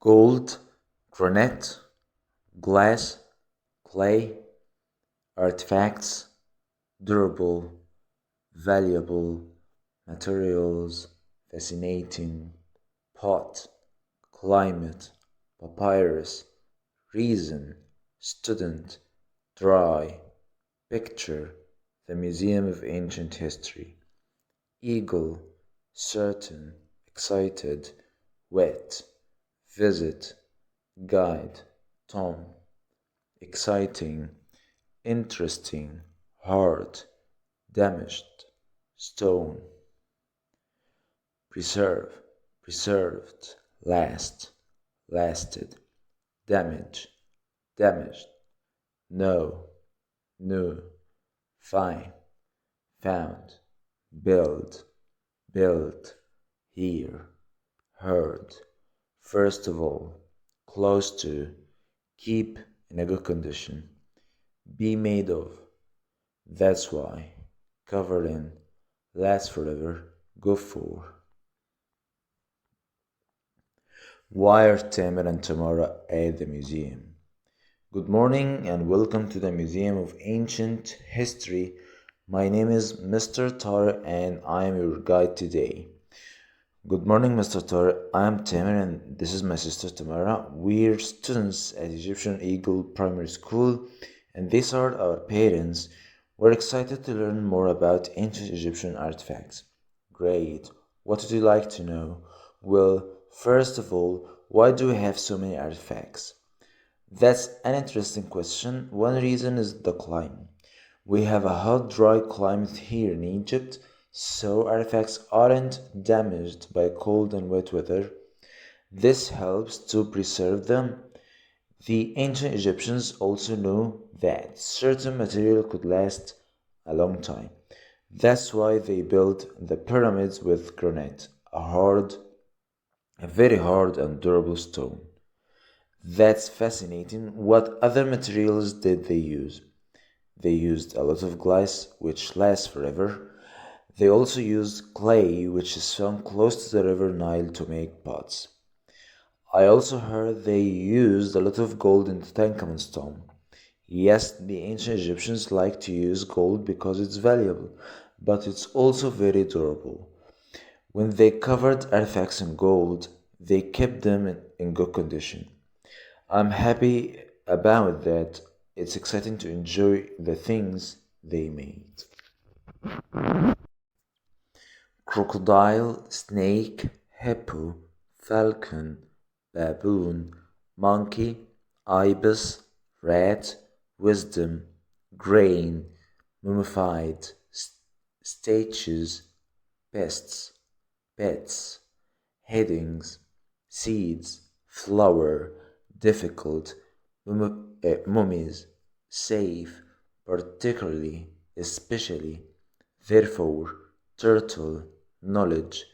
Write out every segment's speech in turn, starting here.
gold, granite, glass, clay, artifacts, durable, valuable, materials, fascinating, pot, climate, papyrus, reason, student, dry, picture, the Museum of Ancient History, eagle, certain, excited, wet, visit, guide, Tom, exciting, interesting, hard, damaged, stone, preserve, preserved, last, lasted, damage, damaged, know, knew, find, found, build, built, hear, heard, first of all, close to, keep in a good condition, be made of, that's why, cover in, last forever, go for. Why are Tamer and Tamara at the museum? Good morning and welcome to the Museum of Ancient History. My name is Mr. Tar and I am your guide today. Good morning, Mr. Tar. I am Tamer and this is my sister Tamara. We're students at Egyptian Eagle Primary School and these are our parents. We're excited to learn more about ancient Egyptian artifacts. Great. What would you like to know? Well, first of all, why do we have so many artifacts? That's an interesting question. One reason is the climate. We have a hot, dry climate here in Egypt, so artifacts aren't damaged by cold and wet weather. This helps to preserve them. The ancient Egyptians also knew that certain material could last a long time. That's why they built the pyramids with granite, a very hard and durable stone. That's fascinating. What other materials did they use? They used a lot of glass, which lasts forever. They also used clay, which is found close to the river Nile, to make pots. I also heard they used a lot of gold in Tutankhamun's tomb. Yes, the ancient Egyptians liked to use gold because it's valuable, but it's also very durable. When they covered artifacts in gold, they kept them in good condition. I'm happy about that. It's exciting to enjoy the things they made. Crocodile, snake, hippo, falcon, baboon, monkey, ibis, rat, wisdom, grain, mummified, statues, pests, pets, headings, seeds, flower, difficult, mummies, safe, particularly, especially, therefore, turtle, knowledge,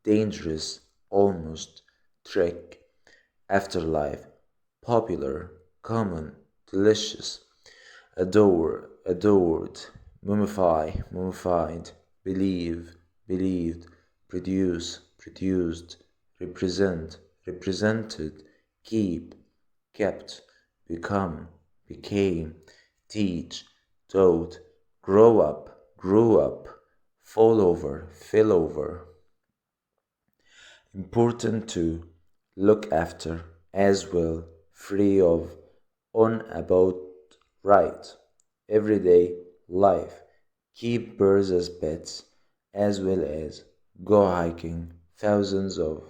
dangerous, almost, trick, afterlife, popular, common, delicious, adore, adored, mummify, mummified, believe, believed, produce, produced, represent, represented, keep, kept, become, became, teach, taught, grow up, grew up, fall over, fill over. Important to look after, as well, free of, on, about, right, everyday, life, keep birds as pets, as well as go hiking, thousands of.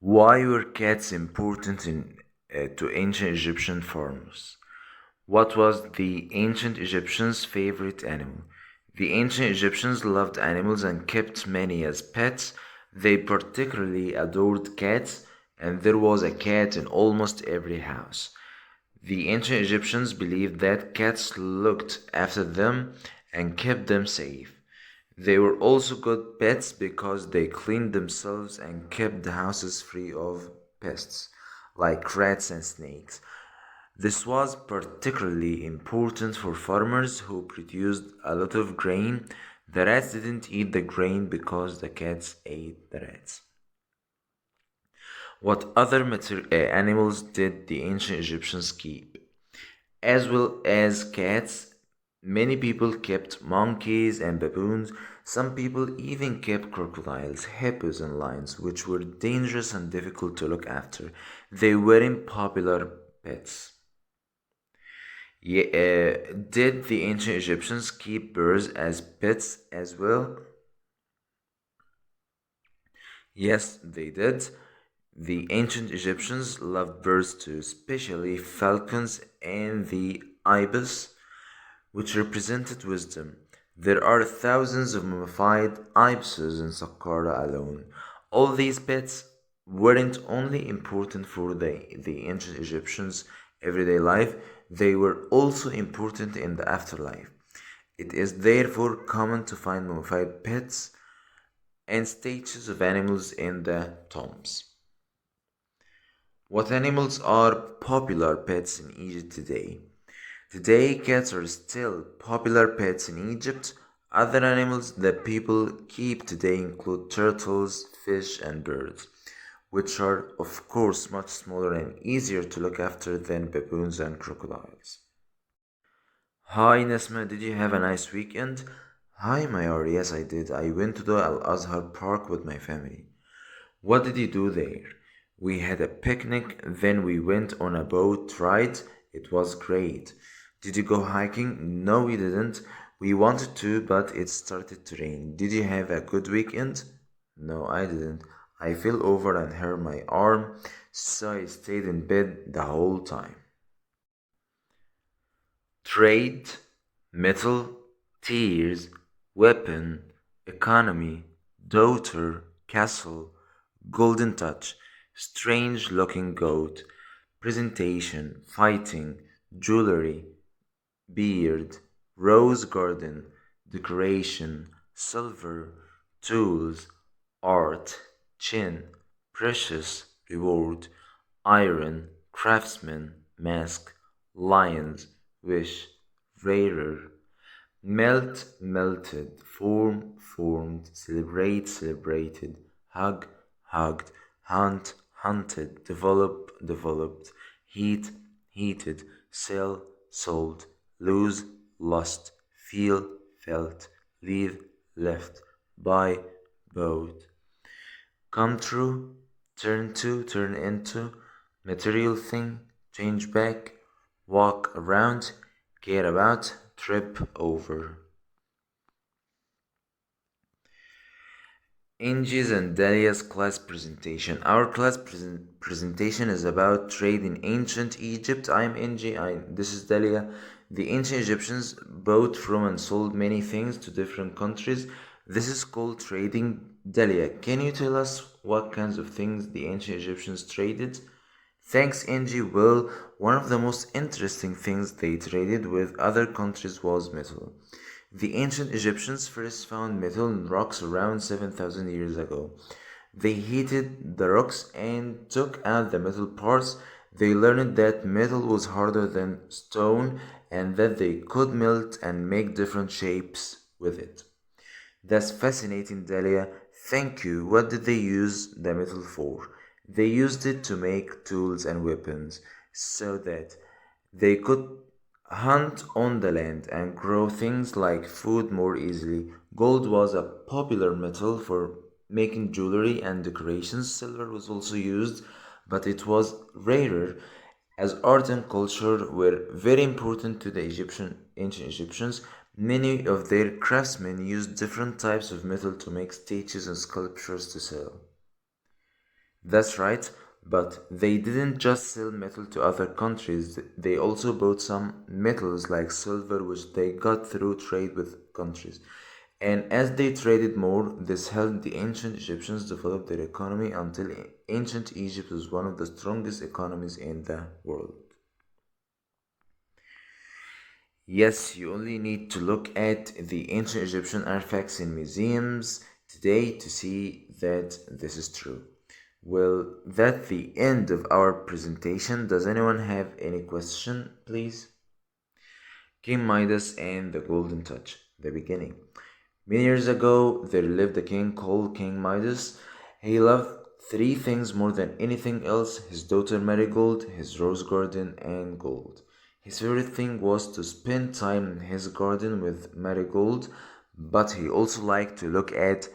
Why were cats important to ancient Egyptian farmers? What was the ancient Egyptians' favorite animal? The ancient Egyptians loved animals and kept many as pets. They particularly adored cats, and there was a cat in almost every house. The ancient Egyptians believed that cats looked after them and kept them safe. They were also good pets because they cleaned themselves and kept the houses free of pests like rats and snakes. This was particularly important for farmers who produced a lot of grain. The rats didn't eat the grain because the cats ate the rats. What other animals did the ancient Egyptians keep? As well as cats, many people kept monkeys and baboons. Some people even kept crocodiles, hippos, and lions, which were dangerous and difficult to look after. They weren't popular pets. Did the ancient Egyptians keep birds as pets as well? Yes, they did. The ancient Egyptians loved birds too, especially falcons and the ibis, which represented wisdom. There are thousands of mummified ibises in Saqqara alone. All these pets weren't only important for the ancient Egyptians' everyday life, they were also important in the afterlife. It is therefore common to find mummified pets and statues of animals in the tombs. What animals are popular pets in Egypt today? Today, cats are still popular pets in Egypt. Other animals that people keep today include turtles, fish, and birds, which are, of course, much smaller and easier to look after than baboons and crocodiles. Hi Nesma, did you have a nice weekend? Hi Mayar, yes I did. I went to the Al Azhar Park with my family. What did you do there? We had a picnic, then we went on a boat ride. It was great. Did you go hiking? No, we didn't. We wanted to, but it started to rain. Did you have a good weekend? No, I didn't. I fell over and hurt my arm, so I stayed in bed the whole time. Trade, metal, tears, weapon, economy, daughter, castle, golden touch, strange looking goat, presentation, fighting, jewelry, beard, rose garden, decoration, silver, tools, art, chin, precious, reward, iron, craftsman, mask, lions, wish, rarer, melt, melted, form, formed, celebrate, celebrated, hug, hugged, hunt, hunted, develop, developed, heat, heated, sell, sold, lose, lost, feel, felt, leave, left, buy, bought, come true, turn to, turn into, material thing, change back, walk around, care about, trip over. Angie's and Dalia's class presentation. Our class presentation is about trade in ancient Egypt. I'm Angie. This is Dalia. The ancient Egyptians bought from and sold many things to different countries. This is called trading. Dalia, can you tell us what kinds of things the ancient Egyptians traded? Thanks, Angie. Well, one of the most interesting things they traded with other countries was metal. The ancient Egyptians first found metal in rocks around 7,000 years ago. They heated the rocks and took out the metal parts. They learned that metal was harder than stone and that they could melt and make different shapes with it. That's fascinating, Dahlia. Thank you. What did they use the metal for? They used it to make tools and weapons so that they could hunt on the land and grow things like food more easily. Gold was a popular metal for making jewelry and decorations. Silver was also used, but it was rarer as art and culture were very important to the ancient Egyptians. Many of their craftsmen used different types of metal to make statues and sculptures to sell. That's right, but they didn't just sell metal to other countries, they also bought some metals like silver, which they got through trade with countries. And as they traded more, this helped the ancient Egyptians develop their economy until ancient Egypt was one of the strongest economies in the world. Yes, you only need to look at the ancient Egyptian artifacts in museums today to see that this is true. Well, that's the end of our presentation. Does anyone have any question, please? King Midas and the Golden Touch. The beginning. Many years ago, there lived a king called King Midas. He loved three things more than anything else: his daughter Marigold, his rose garden, and gold. His favorite thing was to spend time in his garden with Marigold, but he also liked to look at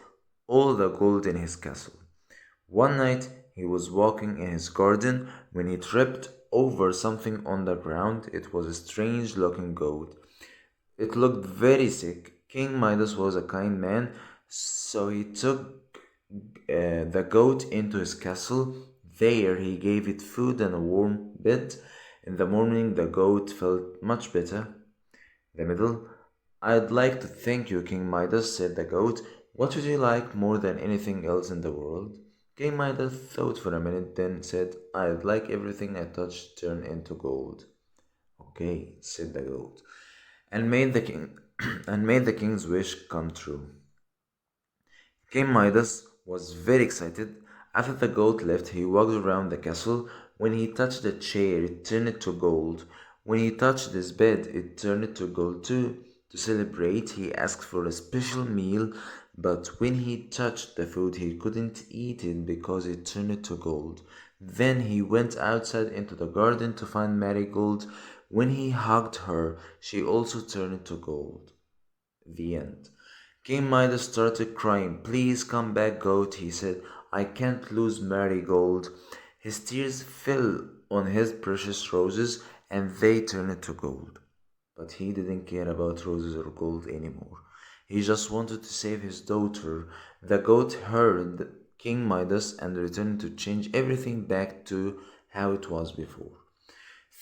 all the gold in his castle. One night he was walking in his garden when he tripped over something on the ground. It was a strange looking goat. It looked very sick. King Midas was a kind man, so he took the goat into his castle. There he gave it food and a warm bed. In the morning, the goat felt much better. The middle. I'd like to thank you, King Midas, said the goat. What would you like more than anything else in the world? King Midas thought for a minute, then said, I'd like everything I touch turn into gold. Okay, said the goat, and made the king and made the king's wish come true. King Midas was very excited. After the goat left, he walked around the castle. When he touched a chair, it turned to gold. When he touched his bed, it turned to gold too. To celebrate, he asked for a special meal, but when he touched the food, he couldn't eat it because it turned to gold. Then he went outside into the garden to find Marigold. When he hugged her, she also turned to gold. The end. King Midas started crying. Please come back, goat, he said. I can't lose Marigold. His tears fell on his precious roses and they turned to gold. But he didn't care about roses or gold anymore. He just wanted to save his daughter. The goat heard King Midas and returned to change everything back to how it was before.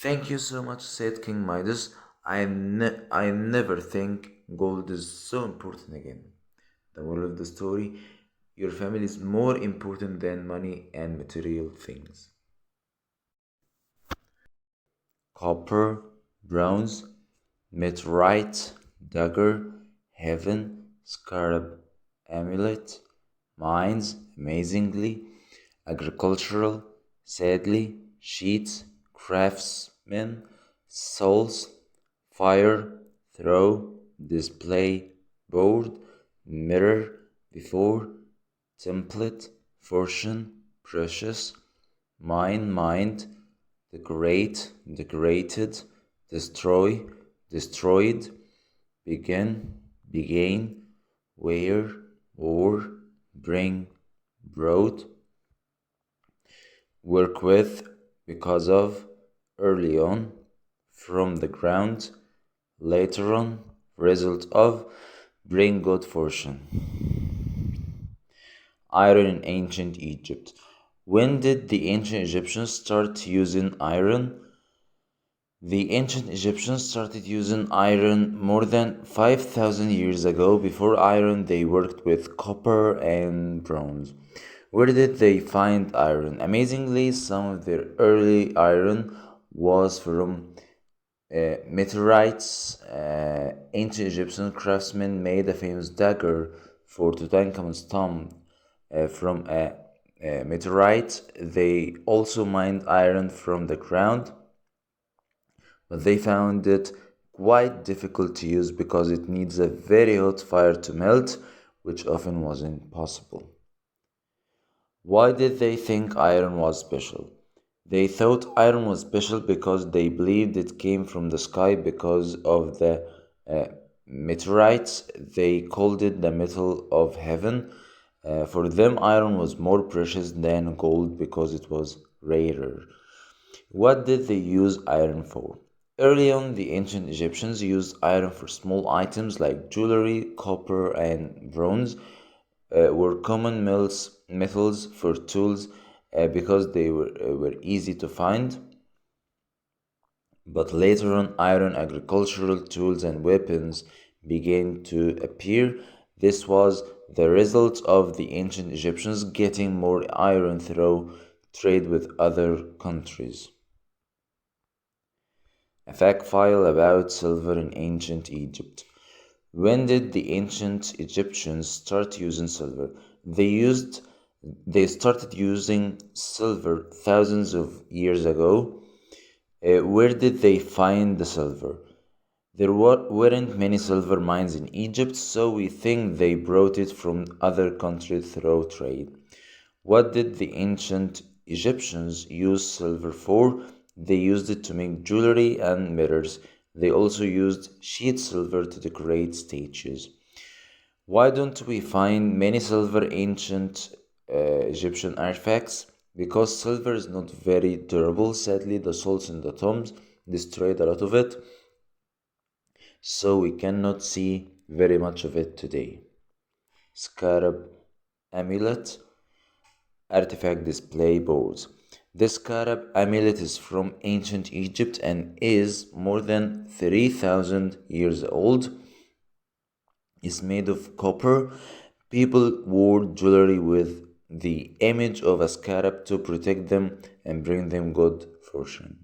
Thank you so much, said King Midas. I never think gold is so important again. The moral of the story: your family is more important than money and material things. Copper, bronze, meteorite, dagger, heaven, scarab, amulet, mines, amazingly, agricultural, sadly, sheets, craftsmen, souls, fire, throw, display, board, mirror, before, template, fortune, precious, mind, decorate, decorated, destroy, destroyed, begin, began, where, or, bring, brought, work with, because of, early on, from the ground, later on, result of, bring good fortune. Iron in ancient Egypt. When did the ancient Egyptians start using iron? The ancient Egyptians started using iron more than 5,000 years ago. Before iron, they worked with copper and bronze. Where did they find iron? Amazingly, some of their early iron was from meteorites. Ancient Egyptian craftsmen made a famous dagger for Tutankhamun's tomb from a meteorite. They also mined iron from the ground, but they found it quite difficult to use because it needs a very hot fire to melt, which often wasn't possible. Why did they think iron was special? They thought iron was special because they believed it came from the sky because of the uh, meteorites. They called it the metal of heaven. For them, iron was more precious than gold because it was rarer. What did they use iron for? Early on, the ancient Egyptians used iron for small items like jewelry. Copper and bronze were common metals for tools because they were easy to find. But later on, iron agricultural tools and weapons began to appear. This was the result of the ancient Egyptians getting more iron through trade with other countries. A fact file about silver in ancient Egypt. When did the ancient Egyptians start using silver? They used They started using silver thousands of years ago. Where did they find the silver? There weren't many silver mines in Egypt, so we think they brought it from other countries through trade. What did the ancient Egyptians use silver for? They used it to make jewelry and mirrors. They also used sheet silver to decorate statues. Why don't we find many silver ancient Egyptian artifacts? Because silver is not very durable. Sadly, the salts in the tombs destroyed a lot of it, so we cannot see very much of it today. Scarab amulet, artifact display boards. This scarab amulet is from ancient Egypt and is more than 3,000 years old. It's made of copper. People wore jewelry with the image of a scarab to protect them and bring them good fortune.